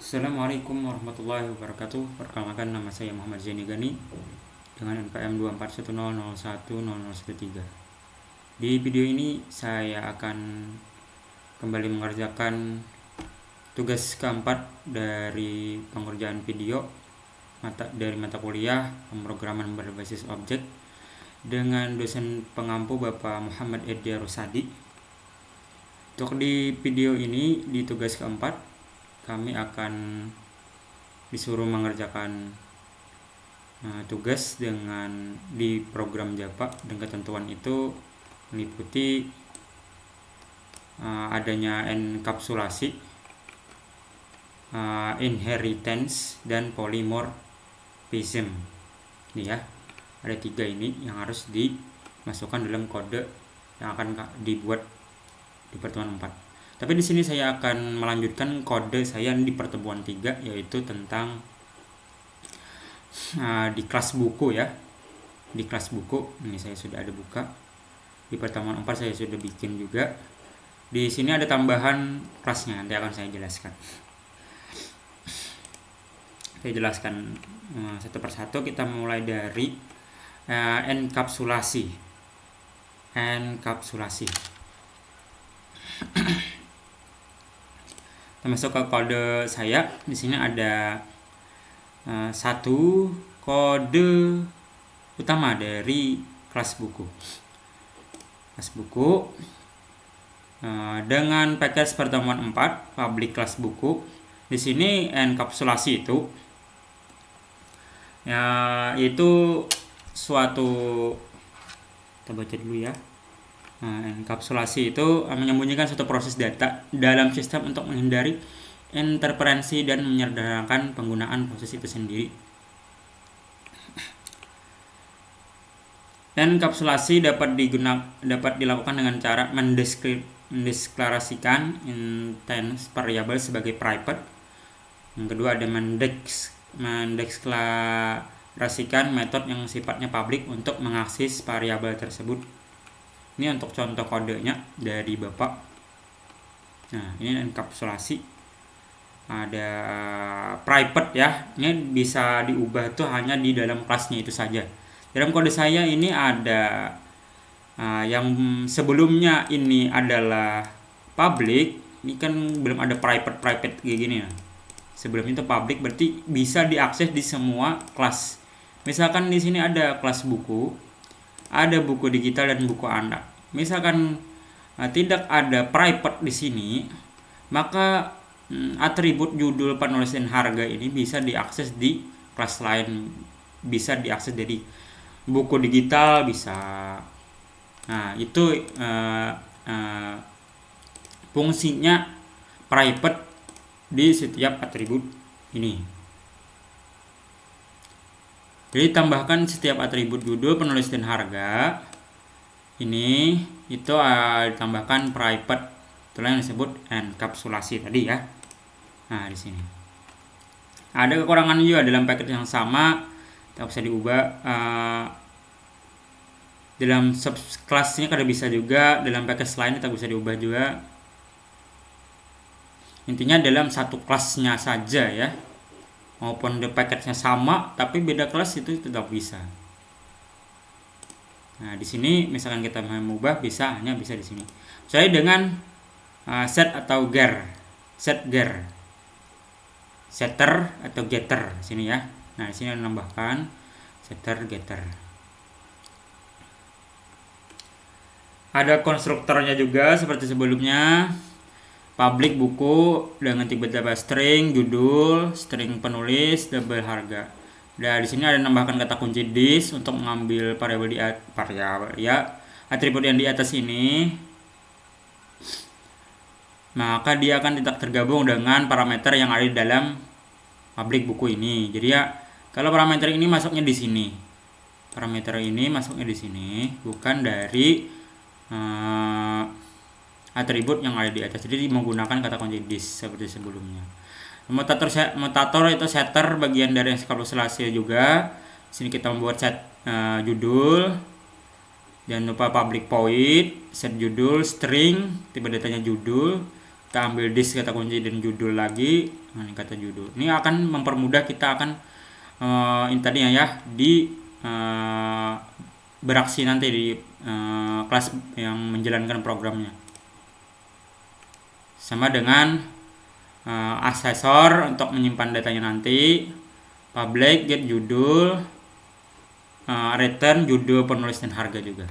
Assalamualaikum warahmatullahi wabarakatuh. Perkenalkan, nama saya Muhammad Zaini Gani dengan NPM 24100100113. Di video ini saya akan kembali mengerjakan tugas keempat dari pengerjaan video dari mata kuliah pemrograman berbasis objek dengan dosen pengampu Bapak Muhammad Edi Rusadi. Untuk di video ini, di tugas keempat, kami akan disuruh mengerjakan tugas dengan di program Java, dan ketentuan itu meliputi adanya enkapsulasi, inheritance, dan polymorphism. Ini ya, ada 3 ini yang harus dimasukkan dalam kode yang akan dibuat di pertemuan 4. Tapi di sini saya akan melanjutkan kode saya di pertemuan 3, yaitu tentang di kelas buku ya. Di kelas buku ini saya sudah ada buka. Di pertemuan 4 saya sudah bikin juga. Di sini ada tambahan kelasnya, nanti akan saya jelaskan. Saya jelaskan satu persatu. Kita mulai dari enkapsulasi. Kita masuk ke kode saya. Di sini ada satu kode utama dari kelas buku. Dengan package pertemuan 4 public kelas buku. Di sini enkapsulasi itu itu suatu, kita baca dulu ya. Enkapsulasi itu menyembunyikan suatu proses data dalam sistem untuk menghindari interferensi dan menyederhanakan penggunaan proses itu sendiri. Enkapsulasi dapat dilakukan dengan cara mendeklarasikan instance variabel sebagai private. Yang kedua ada mendeklarasikan metode yang sifatnya public untuk mengakses variabel tersebut. Ini untuk contoh kodenya dari Bapak. Nah, ini enkapsulasi. Ada private ya. Ini bisa diubah tuh hanya di dalam kelasnya itu saja. Dalam kode saya ini ada yang sebelumnya ini adalah public. Ini kan belum ada private kayak gini ya. Sebelum itu public, berarti bisa diakses di semua kelas. Misalkan di sini ada kelas buku, ada buku digital dan buku anak. Misalkan tidak ada private di sini, maka atribut judul, penulis, dan harga ini bisa diakses di kelas lain. Bisa diakses dari buku digital, bisa. Nah, itu fungsinya private di setiap atribut ini. Jadi tambahkan setiap atribut judul, penulis, dan harga ini itu ditambahkan private. Itulah yang disebut enkapsulasi tadi ya. Nah, di sini ada kekurangan juga dalam paket yang sama. Tidak bisa diubah. Dalam subkelasnya kada bisa juga, dalam paket lain tidak bisa diubah juga. Intinya dalam satu kelasnya saja ya. Maupun the package-nya sama tapi beda kelas, itu tetap bisa. Nah, di sini misalkan kita mau mengubah hanya bisa di sini. Saya dengan set atau setter atau getter di sini ya. Nah, di sini menambahkan setter, getter. Ada konstruktornya juga seperti sebelumnya. Public buku dengan tipe-tipe string judul, string penulis, double harga. Dan di sini ada menambahkan kata kunci this untuk mengambil variabel atribut yang di atas ini. Maka dia akan tidak tergabung dengan parameter yang ada di dalam public buku ini. Jadi ya, kalau parameter ini masuknya di sini. Parameter ini masuknya di sini, bukan dari atribut yang ada di atas. Jadi menggunakan kata kunci this seperti sebelumnya. Mutator itu setter, bagian dari enkapsulasi juga. Sini kita membuat set judul. Jangan lupa public void, set judul, string, tipe datanya judul, kita ambil disk kata kunci dan judul lagi. Nah, ini kata judul ini akan mempermudah kita akan ini tadinya ya di beraksi nanti di kelas yang menjalankan programnya. Sama dengan asesor untuk menyimpan datanya nanti, public get judul, return judul penulis dan harga juga.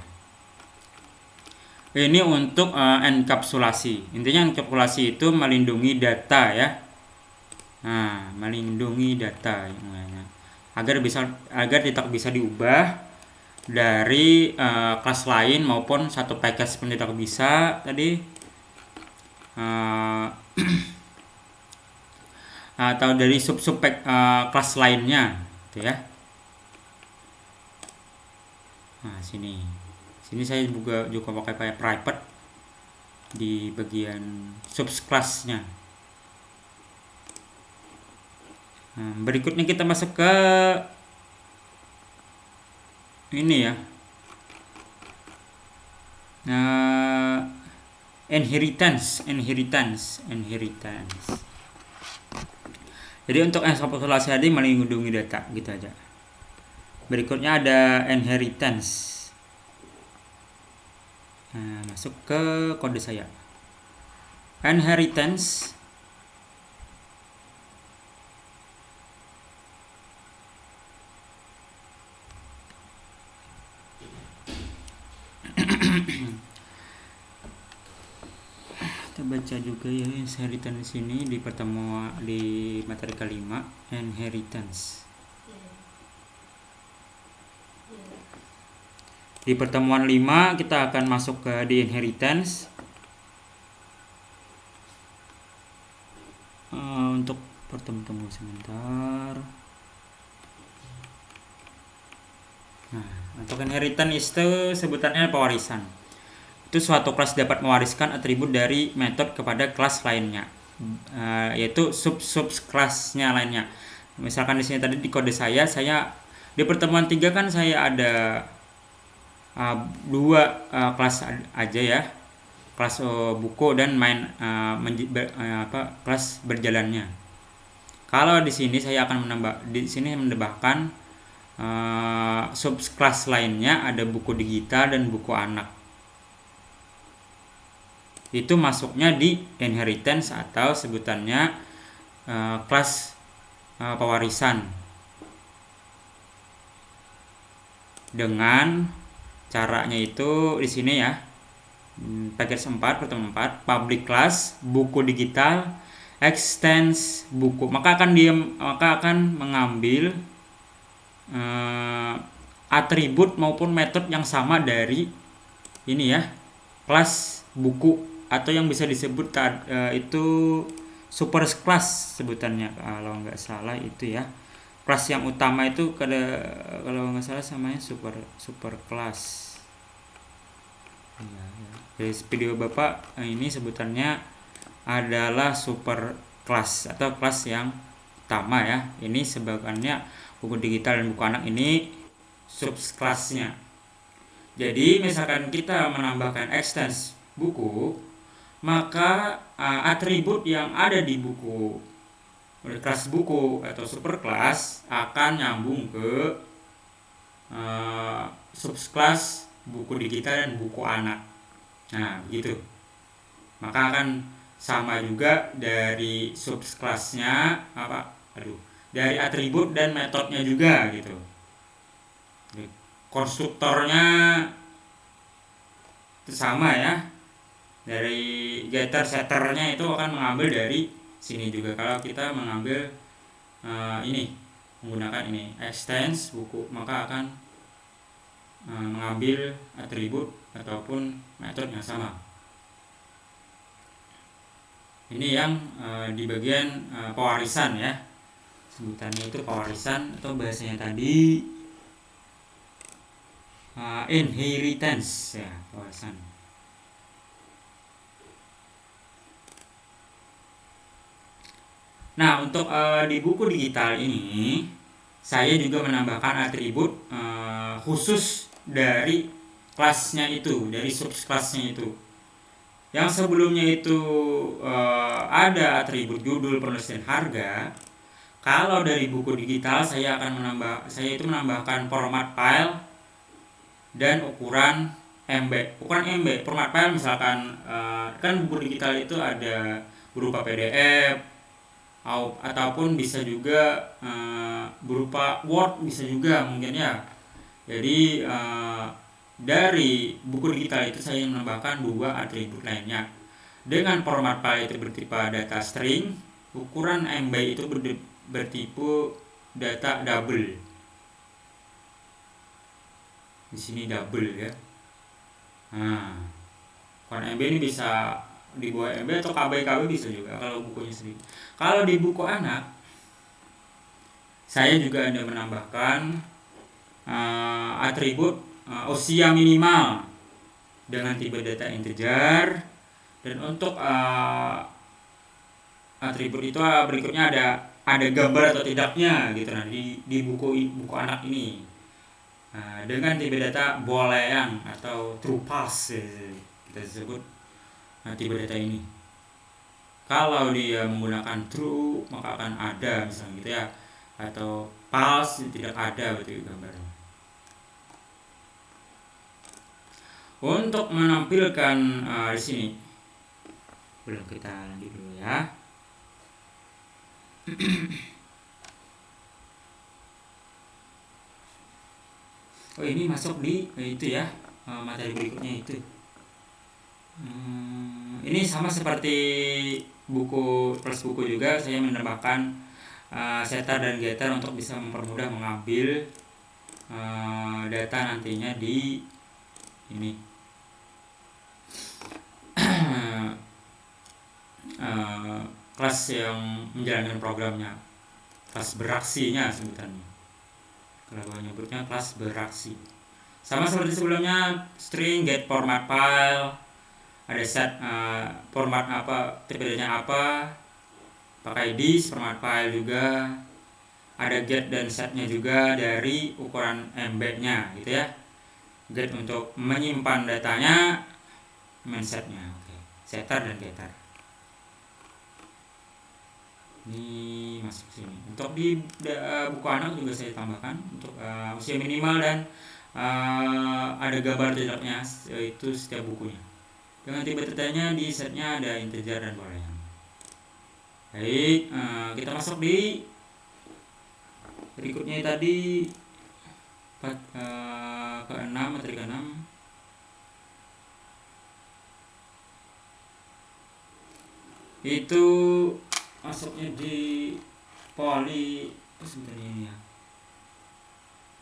Ini untuk enkapsulasi. Intinya enkapsulasi itu melindungi data ya. Nah, melindungi data agar tidak bisa diubah dari kelas lain maupun satu package pun tidak bisa tadi atau dari sub kelas lainnya gitu ya. Nah, sini saya juga pakai private di bagian subclassnya. Nah, berikutnya kita masuk ke ini ya, inheritance. Jadi untuk enkapsulasi tadi melindungi data gitu aja. Berikutnya ada inheritance. Nah, masuk ke kode saya. Inheritance kita baca juga ya inheritance ini di pertemuan di materi kelima inheritance. Di pertemuan 5 kita akan masuk ke di inheritance. Untuk tunggu sebentar. Nah, untuk inheritance itu sebutannya pewarisan. Itu suatu kelas dapat mewariskan atribut dari metode kepada kelas lainnya, yaitu sub-kelasnya lainnya. Misalkan di sini tadi di kode saya di pertemuan 3 kan saya ada 2 kelas aja ya, kelas buku dan kelas berjalannya. Kalau di sini saya akan menambahkan subkelas lainnya, ada buku digital dan buku anak. Itu masuknya di inheritance atau sebutannya kelas pewarisan. Dengan caranya itu di sini ya, package 4 pertemuan 4 public class buku digital extends buku, maka akan mengambil atribut maupun metode yang sama dari ini ya, kelas buku, atau yang bisa disebut itu super class sebutannya kalau nggak salah itu ya. Kelas yang utama itu kalau nggak salah samanya super class. Ya. Dari video Bapak ini sebutannya adalah super class atau kelas yang utama ya. Ini sebagiannya buku digital dan buku anak ini subkelasnya. Jadi misalkan kita menambahkan extends buku, maka atribut yang ada di buku kelas buku atau superclass akan nyambung ke subkelas buku digital dan buku anak. Nah, begitu. Maka akan sama juga dari subkelasnya dari atribut dan metodenya juga gitu. Jadi, konstruktornya itu sama ya. Dari getter setternya itu akan mengambil dari sini juga. Kalau kita mengambil menggunakan ini extends buku, maka akan mengambil atribut ataupun metode yang sama. Ini yang di bagian pewarisan ya, sebutannya itu pewarisan atau bahasanya tadi inheritance ya, pewarisan. Nah, untuk di buku digital ini saya juga menambahkan atribut khusus dari kelasnya itu, dari subkelasnya itu. Yang sebelumnya itu ada atribut judul, penulis, dan harga. Kalau dari buku digital saya itu menambahkan format file dan ukuran MB. Ukuran MB, format file misalkan kan buku digital itu ada berupa PDF ataupun bisa juga berupa Word, bisa juga mungkin ya. Jadi dari buku digital itu saya menambahkan dua atribut lainnya. Dengan format file itu bertipe data string, ukuran MB itu bertipe data double. Di sini double ya. Nah, ukuran MB ini bisa di bawah MB atau KB bisa juga kalau bukunya sendiri. Kalau di buku anak, saya juga ada menambahkan atribut usia minimal dengan tipe data integer, dan untuk atribut itu berikutnya ada gambar atau tidaknya gitu. Nah, di buku anak ini dengan tipe data boolean atau true false kita sebut tipe data ini. Kalau dia menggunakan true maka akan ada misalnya gitu ya, atau false tidak ada berarti gambarnya. Untuk menampilkan di sini, belum, kita lanjut dulu ya. Oh, ini masuk di itu ya, materi berikutnya itu. Ini sama seperti buku plus buku juga, saya menambahkan setter dan getter untuk bisa mempermudah mengambil data nantinya di ini kelas yang menjalankan programnya, kelas beraksinya sebutannya. Kalau nyebutnya kelas beraksi. Sama seperti sebelumnya, string get format file, ada set format apa, tipe-nya apa, pakai this format file juga, ada get dan setnya juga dari ukuran MB-nya gitu ya. Get untuk menyimpan datanya, main setnya, oke. Setter dan getter. Ini masuk sini. Untuk di buku anak juga saya tambahkan untuk usia minimal dan ada gambar tidaknya itu setiap bukunya. Dengan tipe datanya di setnya ada integer dan boolean. Baik, kita masuk di berikutnya tadi ke-6, materi ke-6. Itu masuknya di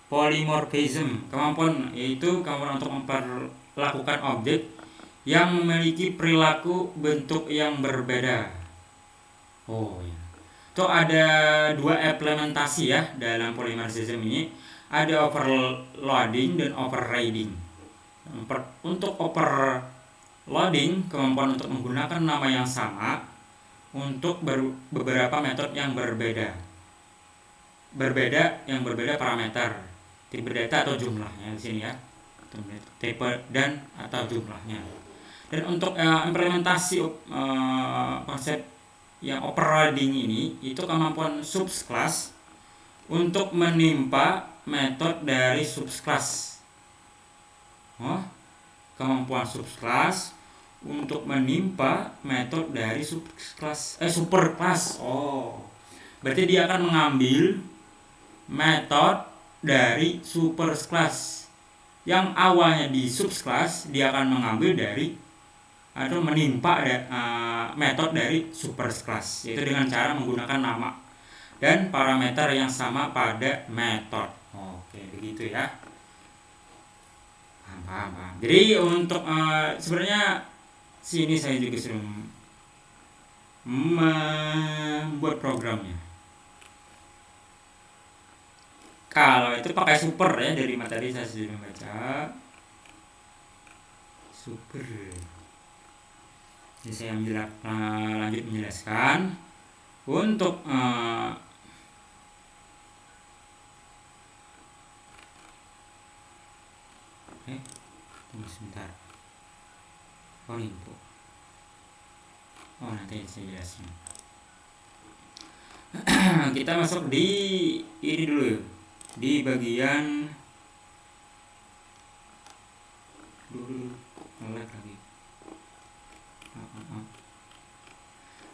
polymorphism, kemampuan yaitu kemampuan untuk memperlakukan objek yang memiliki perilaku bentuk yang berbeda. Oh ya, itu ada dua implementasi ya dalam polymorphism ini, ada overloading dan overriding. Untuk overloading, kemampuan untuk menggunakan nama yang sama untuk beberapa metode yang berbeda parameter, tipe data atau jumlahnya di sini ya, tipe dan atau jumlahnya. Dan untuk implementasi konsep yang overriding ini, itu kemampuan subclass untuk menimpa metode dari subclass. Kemampuan subclass untuk menimpa metode dari superclass. Berarti dia akan mengambil metode dari superclass yang awalnya di subclass, dia akan mengambil dari atau menimpa metode dari superclass, yaitu dengan cara menggunakan nama dan parameter yang sama pada metode. Oke, begitu ya. Paham. Jadi untuk sebenarnya sini saya juga sudah membuat programnya. Kalau itu pakai super ya, dari materi saya sudah membaca super. Jadi saya lanjut menjelaskan untuk tunggu sebentar. Info. Oh, nanti saya jelasin. Kita masuk di ini dulu, di bagian dulu lagi.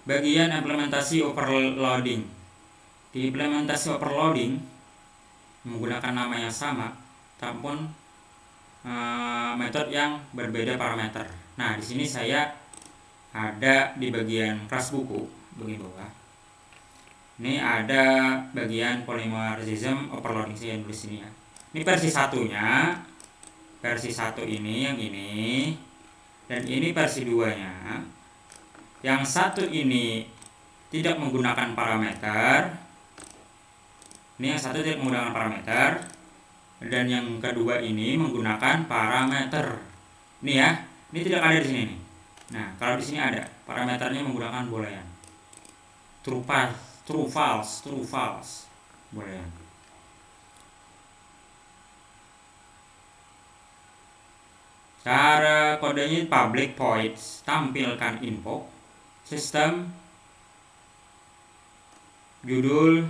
Bagian implementasi overloading. Di implementasi overloading menggunakan nama yang sama, namun metode yang berbeda parameter. Nah, di sini saya ada di bagian kelas buku bagian bawah. Ini ada bagian polymorphism overloading, saya tulis ini ya. Ini versi satunya. Versi 1 ini yang ini. Dan ini versi 2-nya. Yang satu ini tidak menggunakan parameter. Ini yang satu tidak menggunakan parameter. Dan yang kedua ini menggunakan parameter. Ini ya. Ini tidak ada di sini nih. Nah, kalau di sini ada parameternya menggunakan boolean. True false. Boolean. Cara kodenya public voids, tampilkan info, sistem, judul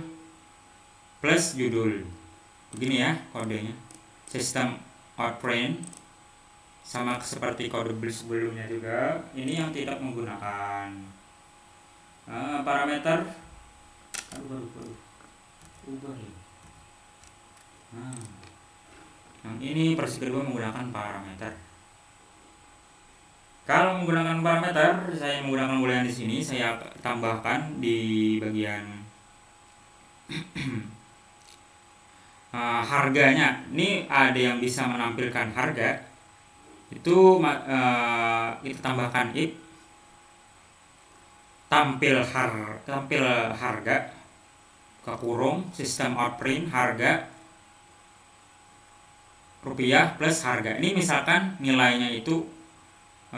plus judul. Begini ya kodenya. Sistem outprint sama seperti kode sebelumnya juga. Ini yang tidak menggunakan parameter. Ubah ya. Yang ini versi kedua menggunakan parameter. Kalau menggunakan parameter, saya menggunakan boolean di sini, saya tambahkan di bagian harganya. Ini ada yang bisa menampilkan harga. Itu kita tambahkan if tampil harga ke kurung sistem outprint harga rupiah plus harga. Ini misalkan nilainya itu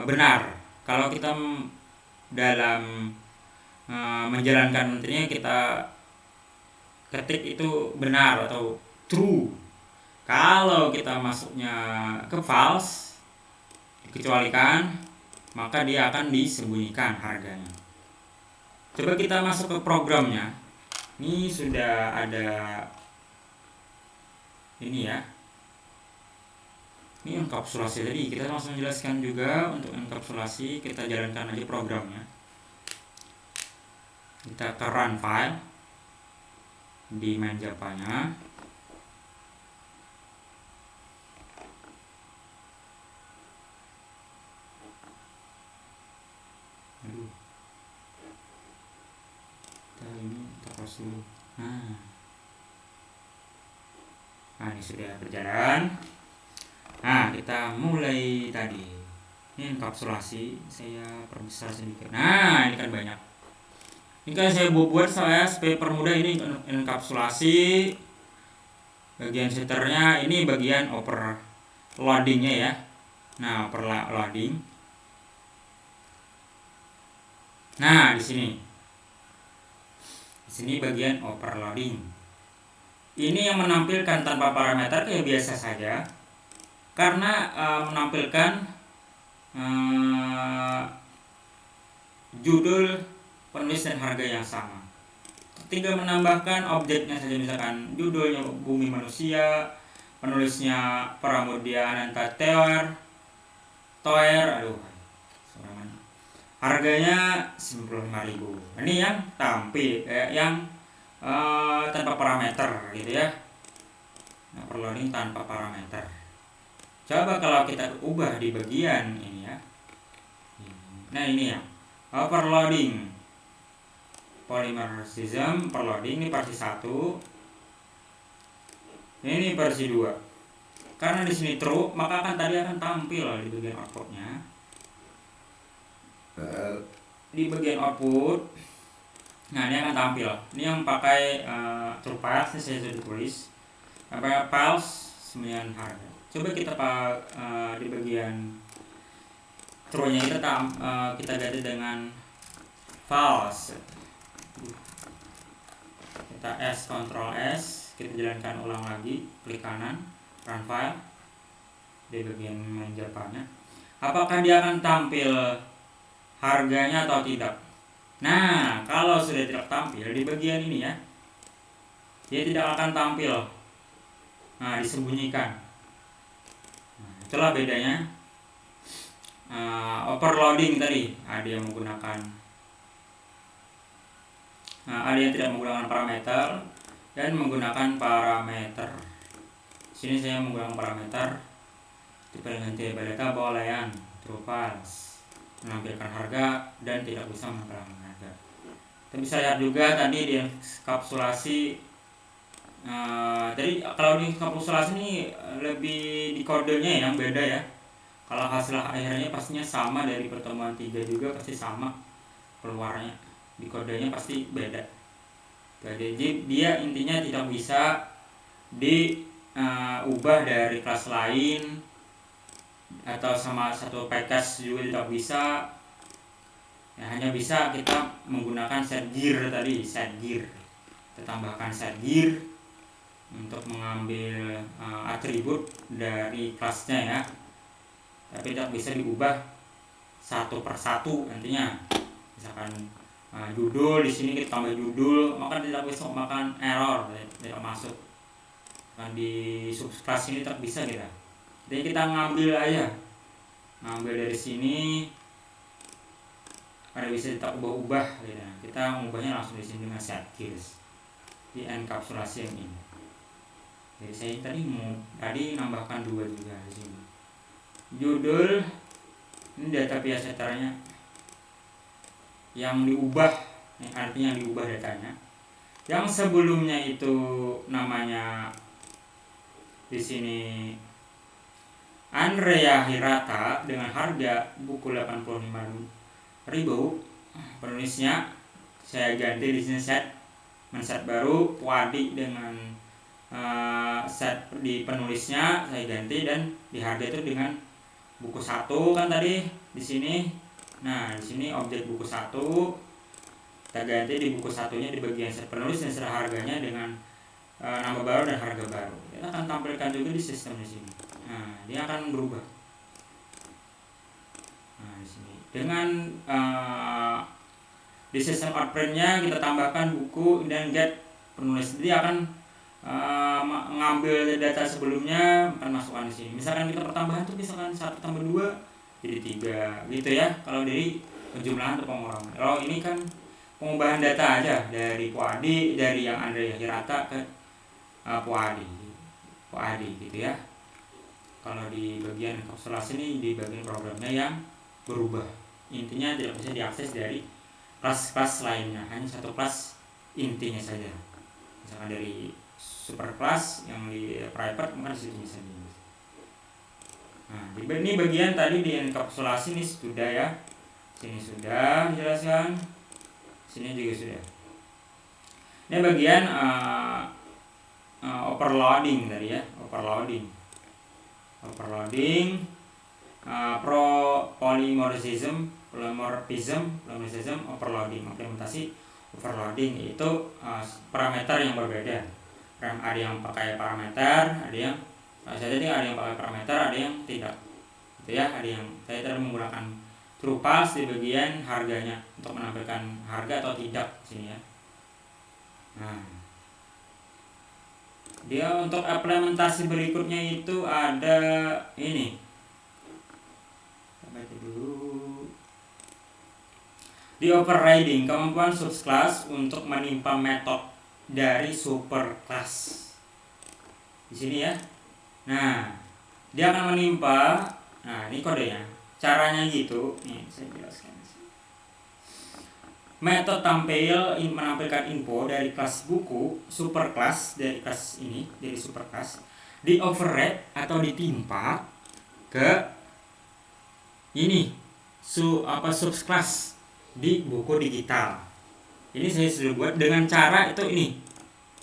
benar. Kalau kita dalam menjalankan menterinya kita ketik itu benar atau true. Kalau kita masuknya ke false, dikecualikan, maka dia akan disembunyikan harganya. Coba kita masuk ke programnya. Ini sudah ada ini ya. Ini enkapsulasi tadi, kita langsung jelaskan juga. Untuk enkapsulasi kita jalankan aja programnya. Kita ke run file di main Java-nya. Kita close dulu. Nah, ini sudah berjalan. Nah, kita mulai tadi. Ini enkapsulasi, saya perbesar sedikit. Nah, ini kan banyak. Ini kan saya buat supaya permudah. Ini enkapsulasi. Bagian setternya ini bagian overloadingnya ya. Nah, overloading. Nah, di sini. Di sini bagian overloading. Ini yang menampilkan tanpa parameter kayak biasa saja. Karena menampilkan judul, penulis dan harga yang sama. Tinggal menambahkan objeknya saja, misalkan judulnya Bumi Manusia, penulisnya Pramudia Ananta Toer, harganya 95.000. Ini yang tampil yang tanpa parameter gitu ya. Nah, overloading tanpa parameter. Coba kalau kita ubah di bagian ini ya. Nah, ini ya. Overloading. Polymorphism overloading ini versi 1. Ini versi 2. Karena di sini true, maka tadi akan tampil di bagian outputnya. Di bagian output. Nah, ini akan tampil. Ini yang pakai true false, saya sudah tulis. False 9 harga. Coba kita di bagian true-nya kita ganti dengan false. Kita Ctrl S, kita jalankan ulang lagi, klik kanan, run file di bagian main Java-nya. Apakah dia akan tampil harganya atau tidak? Nah, kalau sudah tidak tampil di bagian ini ya, dia tidak akan tampil. Nah, disembunyikan. Nah, itulah bedanya overloading tadi. Ada yang menggunakan, ada yang tidak menggunakan parameter dan menggunakan parameter. Sini saya menggunakan parameter. Tipe ganti data boolean true false, menampilkan harga dan tidak bisa menampilkan harga. Kita bisa lihat juga tadi di kapsulasi. Jadi kalau di kapsulasi ini lebih di kodenya yang beda ya. Kalau hasil akhirnya pastinya sama, dari pertemuan 3 juga pasti sama keluarnya. Di kodenya pasti beda. Jadi dia intinya tidak bisa diubah dari kelas lain, atau sama satu package juga tidak bisa ya, hanya bisa kita menggunakan set gear tadi, set gear. Kita tambahkan set gear untuk mengambil atribut dari kelasnya ya, tapi tidak bisa diubah satu persatu nantinya. Misalkan judul di sini kita tambah judul, maka tidak bisa makan error, tidak masuk. Dan di subclass ini tidak bisa kita. Jadi kita ngambil aja, ngambil dari sini, ada bisa kita ubah-ubah gitu. Kita mengubahnya langsung di sini dengan set keys di enkapsulasi yang ini. Jadi saya tadi nambahkan 2 juga di sini. Judul ini data biasa seteranya yang diubah, artinya yang diubah datanya. Yang sebelumnya itu namanya di sini Andrea Hirata dengan harga buku 85.000. Penulisnya saya ganti di sini set baru Puadi dengan set di penulisnya saya ganti, dan di harga itu dengan buku 1 kan tadi di sini. Nah, di sini objek buku 1 kita ganti di buku 1-nya di bagian set penulis dan set harganya dengan nama baru dan harga baru. Kita akan tampilkan juga di sistem di sini. Nah, dia akan berubah. Nah, di sini dengan di sistem outprint-nya kita tambahkan buku dan get penulis. Dia akan mengambil data sebelumnya, akan masukkan di sini. Misalkan kita pertambahan tuh misalkan 1 tambah 2 jadi 3 gitu ya. Kalau dari penjumlahan atau pengurangan. Kalau ini kan pengubahan data aja dari Puadi, dari yang Andrea Hirata ke Puadi gitu ya. Kalau di bagian enkapsulasi ini di bagian programnya yang berubah. Intinya tidak bisa diakses dari kelas-kelas lainnya, hanya satu kelas intinya saja. Misalkan dari super kelas yang di private maka di situ bisa di. Nah, ini bagian tadi di enkapsulasi ini sudah ya. Sini sudah dijelaskan. Sini juga sudah. Ini bagian overloading tadi ya, overloading polymorphism, overloading, implementasi overloading itu parameter yang berbeda. Ada yang pakai parameter, ada yang pakai parameter, ada yang tidak. Gitu ya, ada yang saya tadi menggunakan true false di bagian harganya untuk menampilkan harga atau tidak di sini ya. Nah, dia untuk implementasi berikutnya itu ada ini. Baca dulu. Di overriding, kemampuan subclass untuk menimpa metode dari superclass. Di sini ya. Nah, dia akan menimpa. Nah, ini kodenya. Caranya gitu. Nih, saya jelaskan. Metode menampilkan info dari kelas buku superclass, dari kelas ini, dari superclass, di override atau ditimpa ke ini subclass di buku digital. Ini saya sudah buat dengan cara itu ini.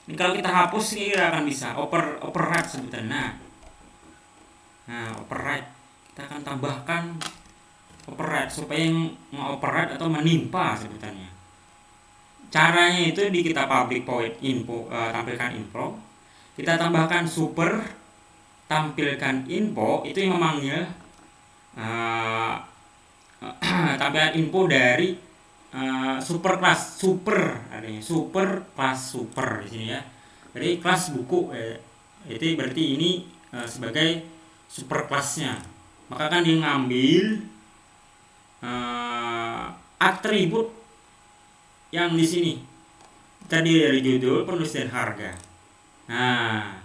Ini kalau kita hapus ini akan bisa override sebutannya. Nah, override kita akan tambahkan override supaya nge-override atau menimpa sebutannya. Caranya itu di kita public void info, tampilkan info, kita tambahkan super, tampilkan info, itu yang memanggil tampilkan info dari super kelas super, adanya super kelas super di sini ya. Jadi kelas buku itu berarti ini sebagai super kelasnya. Maka kan dia ngambil atribut yang di sini tadi dari judul, penulis dan harga. Nah,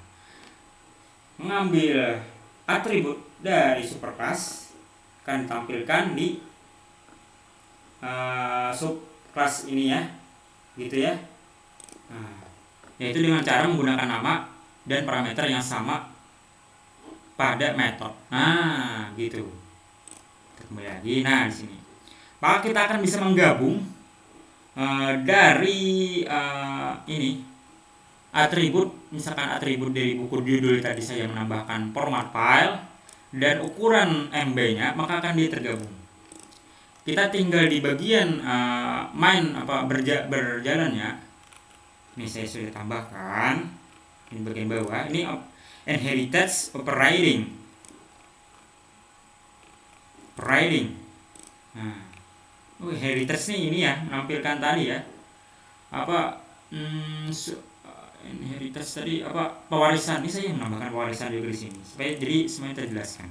mengambil atribut dari super kelas akan ditampilkan di sub kelas ini ya, gitu ya. Nah, yaitu dengan cara menggunakan nama dan parameter yang sama pada metode. Nah, gitu. Kita kembali lagi. Nah, di sini. Maka kita akan bisa menggabung dari ini atribut, misalkan atribut dari buku judul tadi saya menambahkan format file dan ukuran MB-nya, maka akan dia tergabung. Kita tinggal di bagian berjalannya. Ini saya sudah tambahkan di bagian bawah. Ini inheritance operating. Nah, inheritance ini ya menampilkan tadi ya inheritance tadi pewarisan. Ini saya menambahkan pewarisan juga di sini supaya jadi semuanya terjelaskan.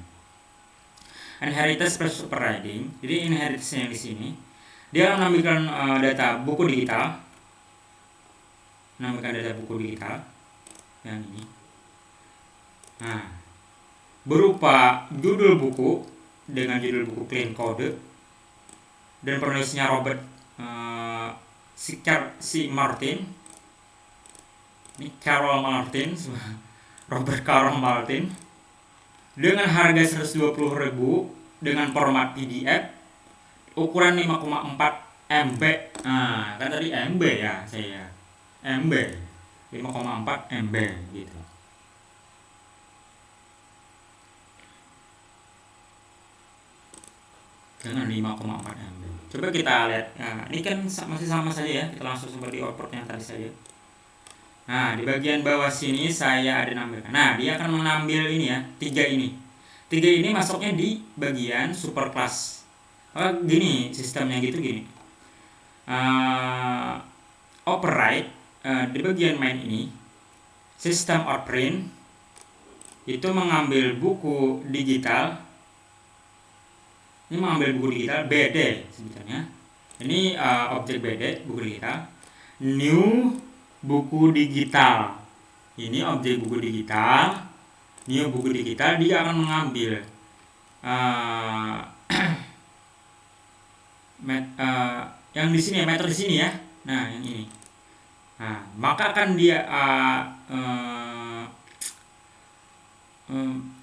Inheritance plus operating. Jadi inheritance yang di sini dia menampilkan data buku digital. Menampilkan data buku digital yang ini. Nah, berupa judul buku dengan judul buku clean code dan penulisnya Robert C. Martin. Ini Carol Martin, Robert Carol Martin, dengan harga 120.000 dengan format PDF, ukuran 5,4 MB. Nah, kan tadi MB ya saya. MB 5,4 MB gitu. Dengan 5,4 MB. Coba kita lihat. Nah, ini kan masih sama saja ya. Kita langsung seperti output yang tadi saja. Nah, di bagian bawah sini saya ada nampilkan. Nah, dia akan mengambil ini ya, 3 ini. 3 ini masuknya di bagian super class. Gini sistemnya gitu gini. Operate di bagian main ini, system out print itu mengambil buku digital. Ini mengambil buku digital BD sebetulnya. Ini objek BD buku digital. New buku digital. Ini objek buku digital. New buku digital, dia akan mengambil yang di sini ya, metode di sini ya. Nah, yang ini. Nah, maka akan dia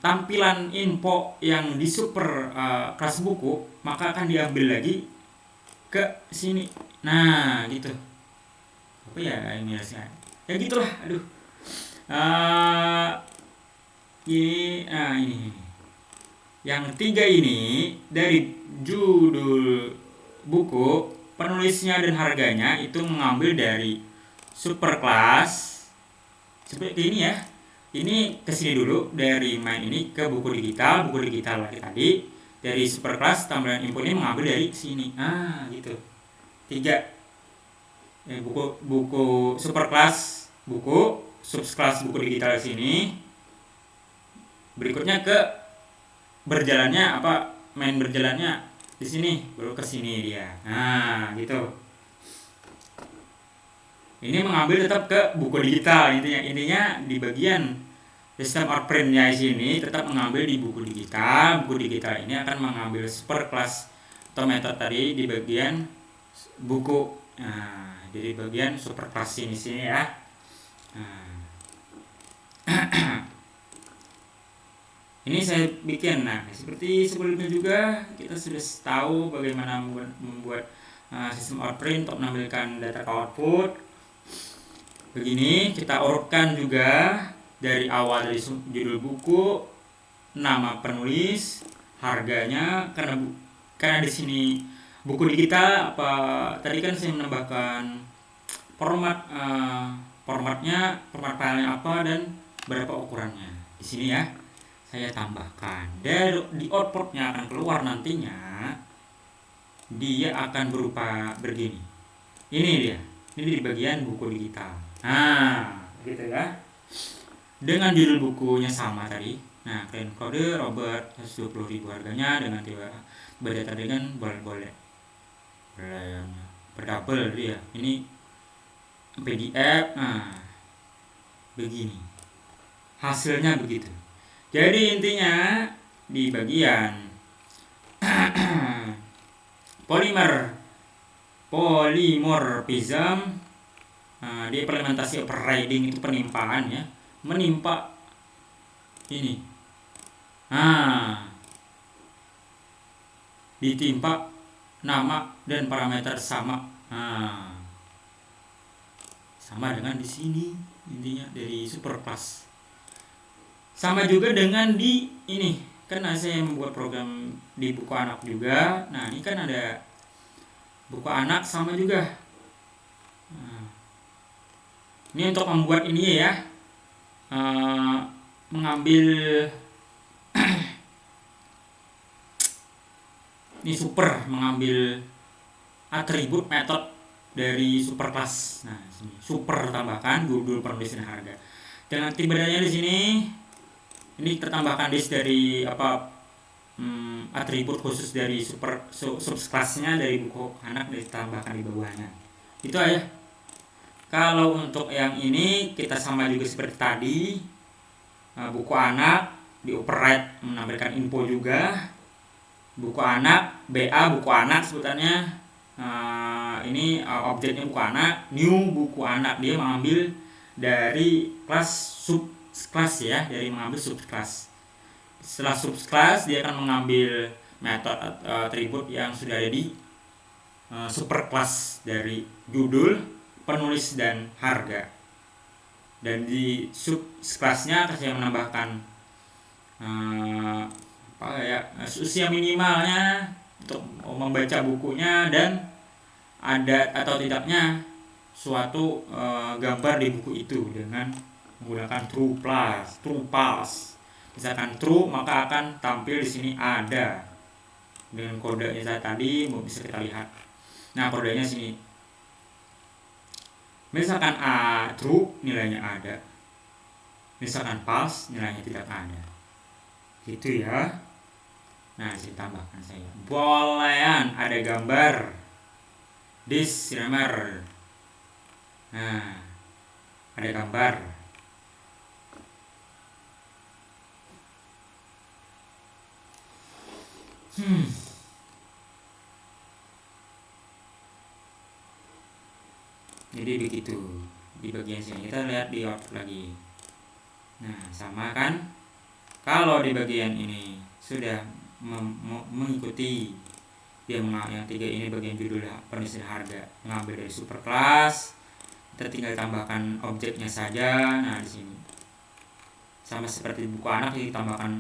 tampilan info yang di super kelas buku, maka akan diambil lagi ke sini. Nah, gitu. Apa ya ini ya gitulah. Aduh. Ini yang 3 ini dari judul buku, penulisnya dan harganya itu mengambil dari super class seperti ini ya. Ini kesini dulu, dari main ini ke buku digital lagi tadi, dari super class tampilan info ini mengambil dari sini. Gitu. 3 buku super class buku, subclass buku digital sini. Berikutnya ke berjalannya main berjalannya di sini, baru ke sini dia. Nah, gitu. Ini mengambil tetap ke buku digital, intinya di bagian sistem outprintnya di sini tetap mengambil di buku digital. Buku digital ini akan mengambil super class atau metode tadi di bagian buku. Nah, jadi bagian super class ini sini ya. Ini saya bikin. Nah, seperti sebelumnya juga kita sudah tahu bagaimana membuat sistem outprint untuk menampilkan data ke output. Begini, kita urutkan juga dari awal, dari judul buku, nama penulis, harganya, karena di sini buku digital tadi kan saya menambahkan formatnya, format filenya apa dan berapa ukurannya. Di sini ya saya tambahkan. Dari di outputnya akan keluar nantinya dia akan berupa begini. Ini dia. Ini di bagian buku digital. Nah, gitu ya. Dengan judul bukunya sama tadi. Nah, Clean Code Robert 120.000 harganya dengan tiba data dengan boleh berdouble dia. Ini PDF. Nah, begini. Hasilnya begitu. Jadi intinya di bagian polymorphism, di implementasi overriding itu penimpaan ya, menimpa ini, ditimpa nama dan parameter sama, sama dengan di sini intinya dari superclass. Sama juga dengan di ini, kan saya membuat program di buku anak juga. Nah, ini kan ada buku anak sama juga. Ini untuk membuat ini ya, mengambil ini mengambil atribut metode dari superclass. Nah, sini super tambahkan judul penulisan harga. Dengan tiba-tiba di sini ini tertambahkan list dari atribut khusus dari subclassnya dari buku anak ditambahkan di bawahnya. Itu aja. Kalau untuk yang ini kita sama juga seperti tadi, buku anak di override menampilkan info juga. Buku anak BA buku anak sebutannya. Ini objeknya buku anak, new buku anak, dia mengambil dari kelas subclass ya, dari mengambil subclass. Setelah subclass dia akan mengambil metode atribut yang sudah ada di superclass dari judul, penulis dan harga. Dan di subclassnya saya menambahkan usia minimalnya untuk membaca bukunya dan ada atau tidaknya suatu gambar di buku itu dengan menggunakan true plus. Misalkan true, maka akan tampil di sini ada dengan kodenya saya tadi bisa kita lihat. Nah, kodenya sini. Misalkan true, nilainya ada. Misalkan false, nilainya tidak ada. Gitu ya. Nah, saya tambahkan saya. Bolehan ada gambar. Disclaimer. Nah, ada gambar. Jadi begitu di bagian sini. Kita lihat di output lagi. Nah, sama kan? Kalau di bagian ini sudah mengikuti yang 3 ini bagian judul penulisan harga, mengambil dari superclass, kita tinggal tambahkan objeknya saja. Nah, di sini sama seperti buku anak, ditambahkan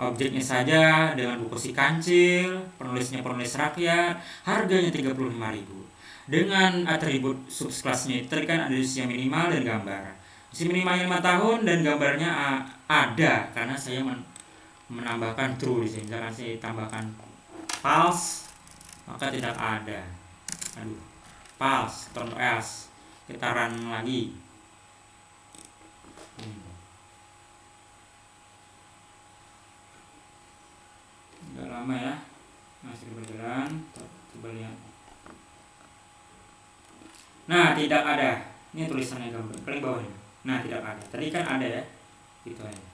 objeknya saja dengan buku si kancil, penulisnya penulis rakyat, harganya 35.000. Dengan atribut subclassnya itu kan ada usia minimal dan gambar. Usia minimal 5 tahun dan gambarnya ada karena saya menambahkan true di sini. Misalkan saya tambahkan false, maka tidak ada. False, Ctrl S. Kita run lagi. Udah lama ya, masih berjalan. Coba lihat. Nah, tidak ada. Ini tulisannya gambar paling bawah ini. Nah, tidak ada. Tadi kan ada ya. Gitu aja.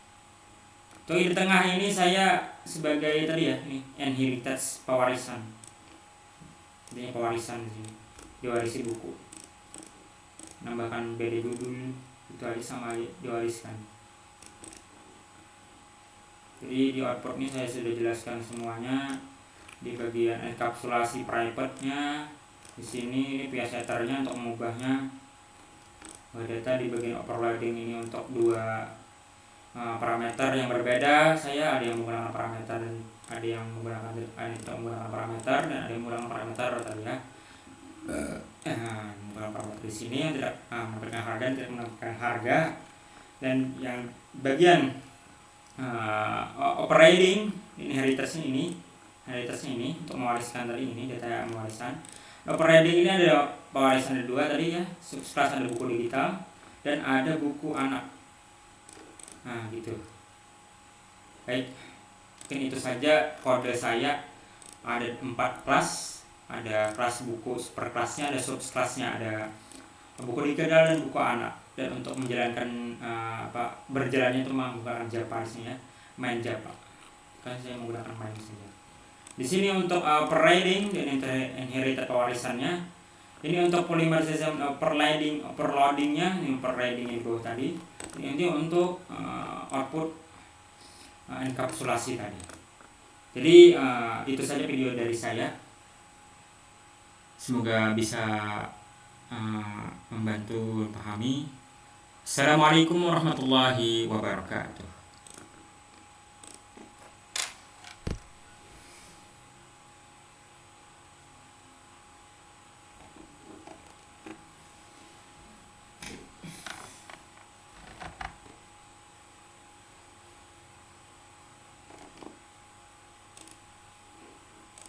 Tuh di tengah ini saya sebagai tadi ya, ini inheritance, pewarisan. Ini pewarisan di sini. Diwarisi buku. Nambahkan BD judul itu aja sama diwariskan. Jadi di output ini saya sudah jelaskan semuanya di bagian enkapsulasi private-nya. Di sini ini PSetternya untuk mengubahnya. Data di bagian overloading ini untuk 2 parameter yang berbeda. Saya ada yang menggunakan parameter dan ada yang menggunakan parameter dan ada yang menggunakan parameter tadi ya. Menggunakan parameter di sini yang tidak menampilkan harga dan tidak menampilkan harga. Dan yang bagian operating inheritance ini inheritasnya ini untuk mewariskan tadi ini data pewarisan. Overriding ini ada pewarisan ada 2 tadi ya, subclass ada buku digital dan ada buku anak. Nah gitu. Baik, mungkin itu saja kode saya. Ada 4 kelas, ada kelas buku per kelasnya, ada subkelasnya, ada buku digital dan buku anak. Dan untuk menjalankan berjalannya itu menggunakan Java ya, main Java. Kan saya menggunakan main saja. Di sini untuk overriding dan inherited pewarisannya. Ini untuk polymerization overloadingnya, ini overriding itu tadi. Ini untuk output enkapsulasi tadi. Jadi itu saja video dari saya. Semoga bisa membantu pahami. Assalamualaikum warahmatullahi wabarakatuh.